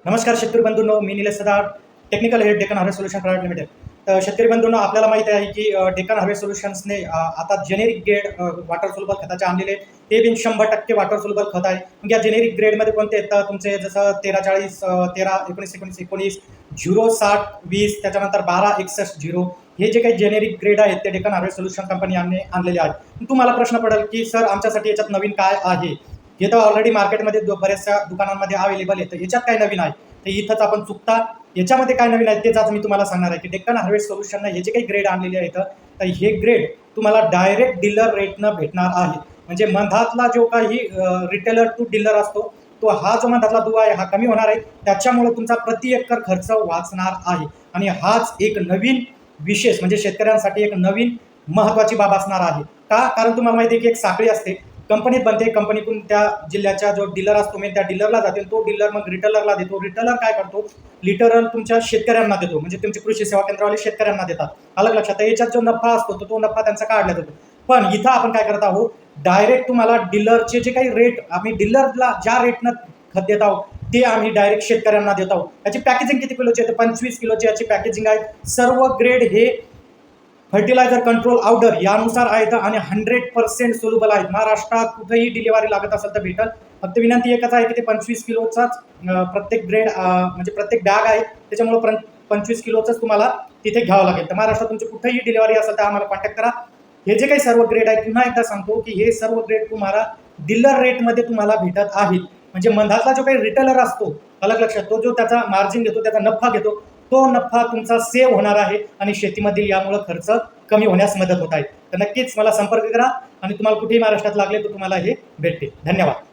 नमस्कार शेतकरी बंधूंनो, मी Nilesh Sadar, technical head Deccan harvest solution private limited. तर शेतकरी बंधूंनो, आपल्याला माहिती आहे की डेक्कन हार्वेस्ट सोल्युशन्सने आता जेनेरिक ग्रेड वॉटर सोल्युबल खताचे आणलेले, ते बिन 100% वॉटर सोल्युबल खत आहे. मग या जेनेरिक ग्रेडमध्ये कोणते येतात तुमचे, जसं 1340, 13 19 19 19 060 20, त्याच्यानंतर 12 61 0. हे जे काही जेनेरिक ग्रेड आहेत ते डेक्कन हार्वेस्ट सोल्युशन कंपनी आणलेले आहेत. तुम्हाला प्रश्न पडेल की सर, आमच्यासाठी याच्यात नवीन काय आहे? हे तर ऑलरेडी मार्केटमध्ये बऱ्याचशा दुकानांमध्ये अवेलेबल आहे, तर याच्यात काय नवीन आहे? तर इथंच आपण चुकता. याच्यामध्ये काय नवीन आहे तेच आज मी तुम्हाला सांगणार आहे की डेक्कन हार्वेस्ट सोल्युशननं हे जे काही ग्रेड आणलेले आहेत, तर हे ग्रेड तुम्हाला डायरेक्ट डीलर रेटनं भेटणार आहे. म्हणजे मधातला जो काही रिटेलर टू डीलर असतो, तो हा जो मधातला दुवा आहे हा कमी होणार आहे. त्याच्यामुळे तुमचा प्रति एकर खर्च वाचणार आहे. आणि हाच एक नवीन विशेष म्हणजे शेतकऱ्यांसाठी एक नवीन महत्त्वाची बाब असणार आहे. का? कारण तुम्हाला माहिती आहे की एक साखळी असते, कंपनीत बनते, कंपनीतून त्या जिल्ह्याचा जो डीलर असतो मी त्या डीलरला जाते, तो डीलर मग रिटेलरला देतो, रिटेलर काय करतो, लिटरल तुमच्या शेतकऱ्यांना देतो, म्हणजे तुमचे कृषी सेवा केंद्रावाले शेतकऱ्यांना देतात. अलग लक्षात. तर याच्यात जो नफा असतो तो नफा त्यांचा काढला जातो. पण इथं आपण काय करत आहोत, डायरेक्ट तुम्हाला डीलरचे जे काही रेट आम्ही डीलरला ज्या रेटनं खत देत आहोत ते आम्ही डायरेक्ट शेतकऱ्यांना देत आहोत. याची पॅकेजिंग किती किलोची आहे? 25 किलोची याची पॅकेजिंग आहे. सर्व ग्रेड हे फर्टिलायझर कंट्रोल ऑर्डर यानुसार आहेत आणि 100% सोल्युबल आहेत. महाराष्ट्रात कुठेही डिलिव्हरी लागत असेल तर भेटल. फक्त विनंती एकच आहे की ते 25 किलोचाच प्रत्येक ग्रेड म्हणजे प्रत्येक बॅग आहे, त्याच्यामुळे 25 किलोचंच तुम्हाला तिथे घ्यावं लागेल. तर महाराष्ट्रात तुमची कुठेही डिलिव्हरी असेल तर आम्हाला कॉन्टॅक्ट करा. हे जे काही सर्व ग्रेड आहेत, पुन्हा एकदा सांगतो की हे सर्व ग्रेड तुम्हाला डीलर रेटमध्ये तुम्हाला भेटत आहेत. म्हणजे मधातला जो काही रिटेलर असतो, अलग लक्षात, तो जो त्याचा मार्जिन घेतो, त्याचा नफा घेतो, तो नफा तुमचा सेव्ह होणार आहे आणि शेतीमधील यामुळे खर्च कमी होण्यास मदत होत आहे. तर नक्कीच मला संपर्क करा आणि तुम्हाला कुठेही महाराष्ट्रात लागले तर तुम्हाला हे भेटते. धन्यवाद.